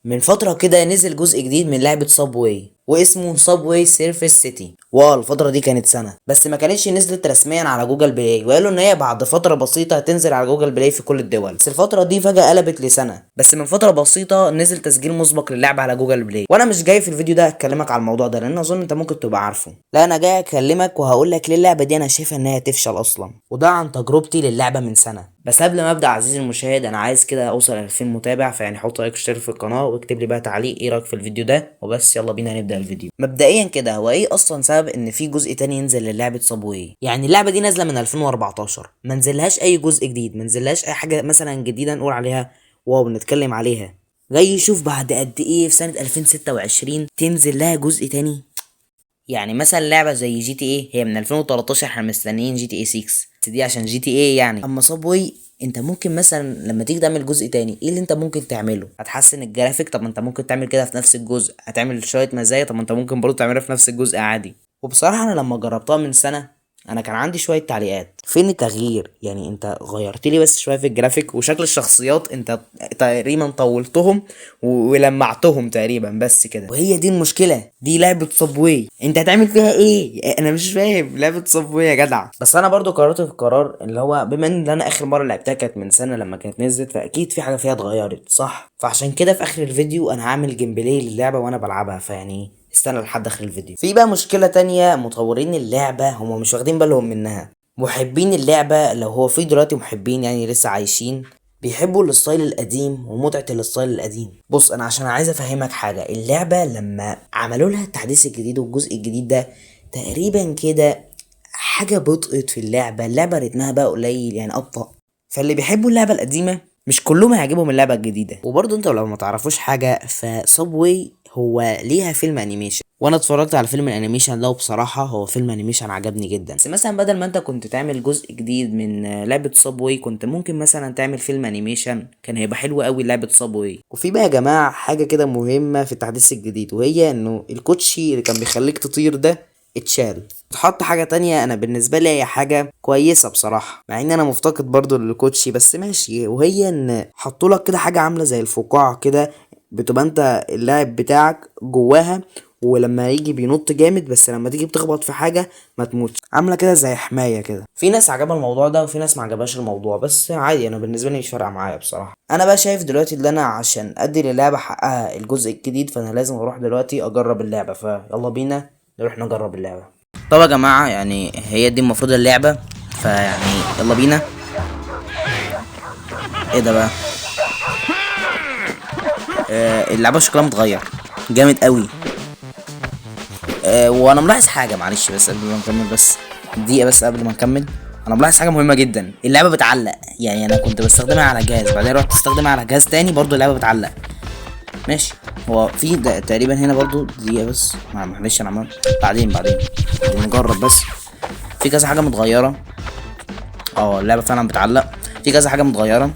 من فترة كده نزل جزء جديد من لعبة صابواي واسمه صابواي سيرفيس سيتي. الفترة دي كانت سنة بس ما كانتش نزلت رسميا على جوجل بلاي، وقالوا ان هي بعد فترة بسيطة هتنزل على جوجل بلاي في كل الدول. بس الفترة دي فجأة قلبت لسنة، بس من فترة بسيطة نزل تسجيل مسبق للعبة على جوجل بلاي. وانا مش جاي في الفيديو ده اكلمك على الموضوع ده لان اظن انت ممكن تبقى عارفه، لا انا جاي اكلمك وهقول لك ليه اللعبة دي انا شايفها ان هي تفشل اصلا، وده عن تجربتي للعبة من سنة. بس قبل ما ابدا عزيزي المشاهد، انا عايز كده اوصل 2000 متابع، فيعني حط لايك واشترك في القناه واكتب لي بقى تعليق ايه رايك في الفيديو ده وبس. يلا بينا نبدا الفيديو. مبدئيا كده، هو ايه اصلا سبب ان في جزء تاني ينزل للعبه صابواي؟ يعني اللعبه دي نازله من 2014، ما نزلهاش اي جزء جديد، ما نزلهاش اي حاجه مثلا جديده نقول عليها واو بنتكلم عليها. جاي يشوف بعد قد ايه في سنه 2026 تنزل لها جزء تاني. يعني مثلا لعبه زي جي تي ايه هي من 2013، احنا مستنيين جي تي ايه 6 بس دي عشان جي تي ايه يعني. اما صابوي انت ممكن مثلا لما تيجي تعمل جزء تاني، ايه اللي انت ممكن تعمله؟ هتحسن الجرافيك؟ طب ما انت ممكن تعمل كده في نفس الجزء. هتعمل شويه مزايا؟ طب ما انت ممكن برضه تعملها في نفس الجزء عادي. وبصراحه انا لما جربتها من سنه انا كان عندي شويه تعليقات. فين التغيير؟ يعني انت غيرت لي بس شويه في الجرافيك وشكل الشخصيات، انت تقريبا طولتهم ولمعتهم تقريبا بس كده. وهي دي المشكله، دي لعبه صابواي، انت هتعمل فيها ايه؟ انا مش فاهم لعبه صابواي يا جدع. بس انا برضو قررت في القرار اللي هو بما ان انا اخر مره لعبتها كانت من سنه لما كانت نزلت، فاكيد في حاجه فيها اتغيرت صح. فعشان كده في اخر الفيديو انا هعمل جيم بلاي للعبه وانا بلعبها، فيعني استنى لحد اخر الفيديو. في بقى مشكله تانية، مطورين اللعبه هم مش واخدين بالهم منها. محبين اللعبه، لو هو في دلوقتي محبين يعني لسه عايشين، بيحبوا الستايل القديم ومتعة الستايل القديم. بص انا عشان عايز افهمك حاجة، اللعبة لما عملوا لها التحديث الجديد والجزء الجديد ده تقريبا كده حاجة بطئت في اللعبة رتمها بقى قليل يعني ابطأ. فاللي بيحبوا اللعبة القديمة مش كلهم هيعجبهم اللعبة الجديدة. وبرضه انتوا لو ما تعرفوش حاجة، فصابواي هو ليها فيلم انيميشن، وانا اتفرجت على فيلم الانيميشن ده وبصراحة هو فيلم انيميشن عجبني جدا. بس مثلا بدل ما انت كنت تعمل جزء جديد من لعبة صابواي، كنت ممكن مثلا تعمل فيلم انيميشن، كان هيبقى حلو قوي لعبة صابواي. وفي بقى يا جماعة حاجة كده مهمة في التحديث الجديد، وهي انه الكوتشي اللي كان بيخليك تطير ده اتشال، تحط حاجة تانية. انا بالنسبة لي هي حاجة كويسة بصراحة، مع ان انا مفتقد برضو للكوتشي بس ماشي. وهي ان حطولك كده حاجة عاملة زي الفقاعة كده، بتبقى انت اللاعب بتاعك جواها، ولما يجي بينط جامد بس لما تيجي بتخبط في حاجة ما تموتش، عاملة كده زي حماية كده. في ناس عجبها الموضوع ده وفي ناس ما عجبهاش الموضوع، بس عادي انا بالنسبة لي مش فارقة معايا بصراحة. انا بقى شايف دلوقتي ان انا عشان ادي للعبة حقها الجزء الجديد، فانا لازم اروح دلوقتي اجرب اللعبة، فيلا بينا نروح نجرب اللعبة. طب يا جماعة يعني هي دي المفروض اللعبة، فيعني يلا بينا. ايه ده بقى؟ اللعبة شكلها متغير جامد قوي. وانا ملاحظ حاجة، معلش بس قبل ما نكمل، بس دقيقة بس قبل ما نكمل، انا ملاحظ حاجة مهمة جدا، اللعبة بتعلق. يعني انا كنت بستخدمها على جهاز بعدين رحت استخدمها على جهاز تاني برضو اللعبة بتعلق. ماشي، هو في تقريبا هنا برضو دقيقة بس، معلش انا عمال بعدين نجرب بس. في كذا حاجة متغيرة، اللعبة فعلا بتعلق. في كذا حاجة متغيرة،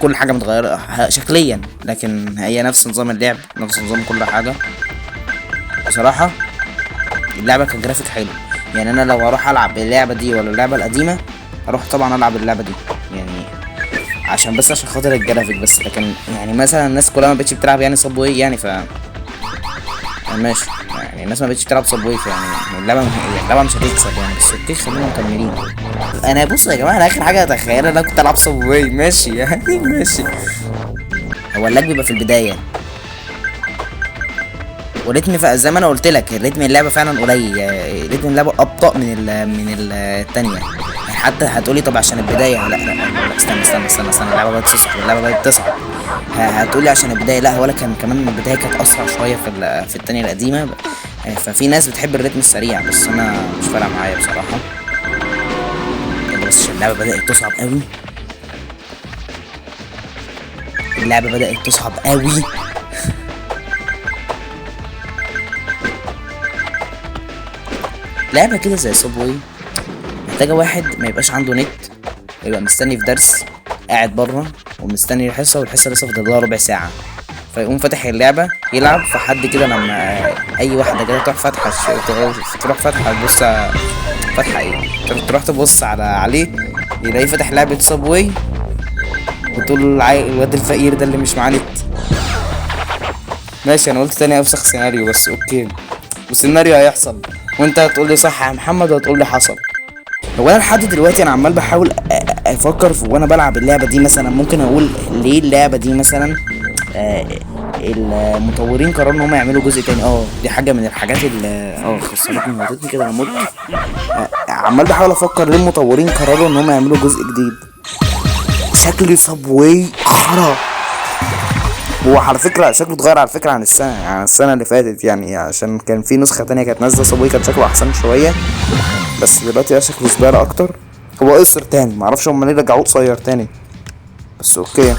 كل حاجة متغيرة شكليا، لكن هي نفس نظام اللعب، نفس نظام كل حاجة. بصراحة اللعبة كان جرافيك حلو، يعني انا لو هروح العب اللعبة دي ولا اللعبة القديمة هروح طبعا العب اللعبة دي، يعني عشان خاطر الجرافيك بس. لكن يعني مثلا الناس كلها ما بقتش بتلعب يعني صابواي يعني ماشي، يعني الناس ما بقتش بتلعب صابواي، فيعني اللعبة مش هتكسب يعني. بس اوكي خلينا مكملين. انا بص يا جماعة، انا اخر حاجة اتخيل انا كنت العب صابواي ماشي يعني ماشي. هو اللاج بيبقى في البداية، وريتم زي ما انا قلت لك الريتم اللعبه فعلا قليل، ريتم اللعبه ابطا من التانية يعني. حتى هتقولي طب عشان البدايه، لا استنى اللعبه بقت تصعب. هتقولي عشان البدايه، لا هو كان كمان البدايه كانت اسرع شويه في التانية القديمه. ففي ناس بتحب الريتم السريع بس انا مش فارقه معايا بصراحه. بس عشان اللعبه بدات تصعب قوي، اللعبه بدات تصعب قوي. لعبة كده زي صابواي محتاجة واحد ما يبقاش عنده نت، يبقى مستني في درس قاعد بره ومستني الحصة، والحصة لسه فاضلها ربع ساعة، فيقوم فاتح اللعبة يلعب. فحد كده لما أي واحدة كده تروح فاتحة تبص فاتحة ايه، تروح تبص عليه يلاقيه فاتح لعبة صابواي، وتقول الواد الفقير ده اللي مش معاه نت ماشي، انا قلت تاني افسخ سيناريو بس اوكي، والسيناريو هيحصل وانت هتقول لي صح يا محمد وهتقول لي حصل. هو انا لحد دلوقتي انا عمال بحاول افكر في وانا بلعب اللعبه دي، مثلا ممكن اقول ليه اللعبه دي مثلا المطورين قرروا ان هم يعملوا جزء تاني. دي حاجه من الحاجات اللي خسرتني موتتني كده، انا مت. عمال بحاول افكر ليه المطورين قرروا ان هم يعملوا جزء جديد. شكل صابواي خرا. هو على فكره شكله اتغير على فكره عن السنه اللي فاتت، يعني عشان كان في نسخه تانية كانت نازله صابواي كان شكله احسن شويه، بس دلوقتي بقى شكله زباله اكتر. هو قصر تاني، معرفش هم ليه رجعوه قصير تاني، بس اوكي.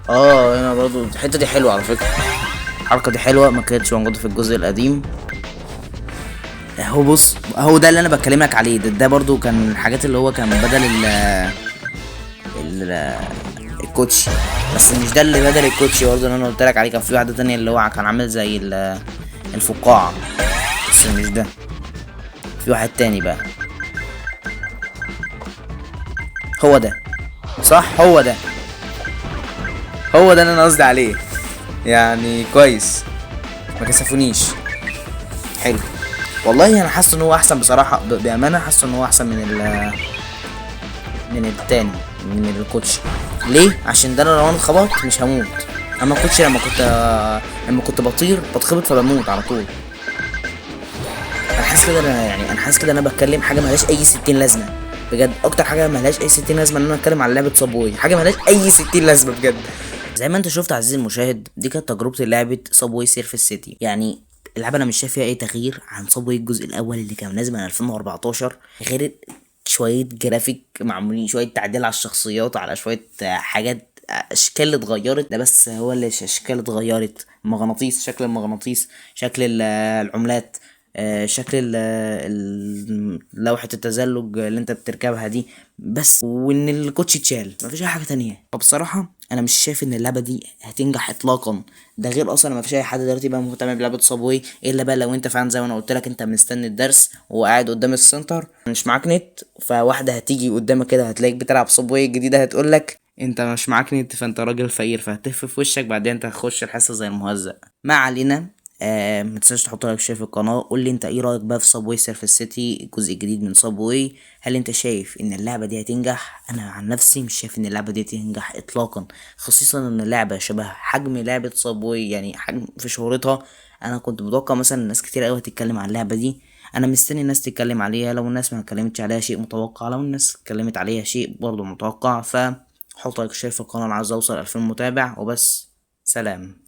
هنا برضو الحته دي حلوه على فكره، الحركه دي حلوه ما كانتش موجوده في الجزء القديم. بص، هو ده اللي انا بكلمك عليه، ده برضو كان الحاجات اللي هو كان بدل ال الكوتشي، بس مش ده اللي بدل الكوتشي برضو اللي انا قلت لك عليه. كان في واحده تانية اللي هو كان عامل زي الفقاعه، بس مش ده، في واحد تاني بقى. هو ده صح، هو ده اللي انا قصدي عليه، يعني كويس ما كسفونيش. حلو والله، انا حاسس ان هو احسن بصراحه، بامانه حاسس ان هو احسن من التاني، من الكوتش. ليه؟ عشان ده انا لو انا اتخبطت مش هموت، اما الكوتش لما كنت بطير بتخبط فبموت على طول. انا حاسس كده، انا حاسس كده انا بتكلم حاجه ملهاش اي 60 لازمه بجد، اكتر حاجه ملهاش اي 60 لازمه ان انا اتكلم على لعبه صابواي، حاجه ملهاش اي 60 لازمه بجد. زي ما انت شفت عزيزي المشاهد، دي كانت تجربه لعبه صابواي سيرفس سيتي. يعني اللعبه انا مش شايف فيها اي تغيير عن صابواي الجزء الاول اللي كان نازل من 2014، غير شويه جرافيك معمولين، شويه تعديل على الشخصيات، على شويه حاجات، اشكال اللي اتغيرت، ده بس هو اللي اشكال اتغيرت، مغناطيس، شكل المغناطيس، شكل العملات، شكل لوحة التزلج اللي انت بتركبها دي، بس وان الكوتش اتشال، مفيش اي حاجة تانية. فبصراحة انا مش شايف ان اللعبة دي هتنجح اطلاقا، ده غير اصلا مفيش اي حد دلوقتي بقى مهتم بلعبة صابوي، الا بقى لو انت فعلا زي ما انا قلت لك انت مستني الدرس وقاعد قدام السنتر مش معاك نت، فواحدة هتيجي قدامك كده هتلاقيك بتلعب صابوي جديدة هتقول لك انت مش معاك نت، فانت راجل فقير، فهتف في وشك، بعدين انت هتخش الحصة زي المهزأ. ما علينا. متنساش تحط لايك شير في القناه، قول لي انت ايه رايك بقى في صابواي سيرفس سيتي الجزء الجديد من صابواي. هل انت شايف ان اللعبه دي هتنجح؟ انا عن نفسي مش شايف ان اللعبه دي هتنجح اطلاقا، خصوصا ان اللعبه شبه حجم لعبه صابواي، يعني حجم في شهرتها. انا كنت متوقع مثلا ناس كتير قوي هتتكلم عن اللعبه دي، انا مستني الناس تتكلم عليها، لو الناس ما اتكلمتش عليها شيء متوقع، لو الناس اتكلمت عليها شيء برضه متوقع. حط لايك شير في القناه، انا عايز اوصل 2000 متابع وبس. سلام.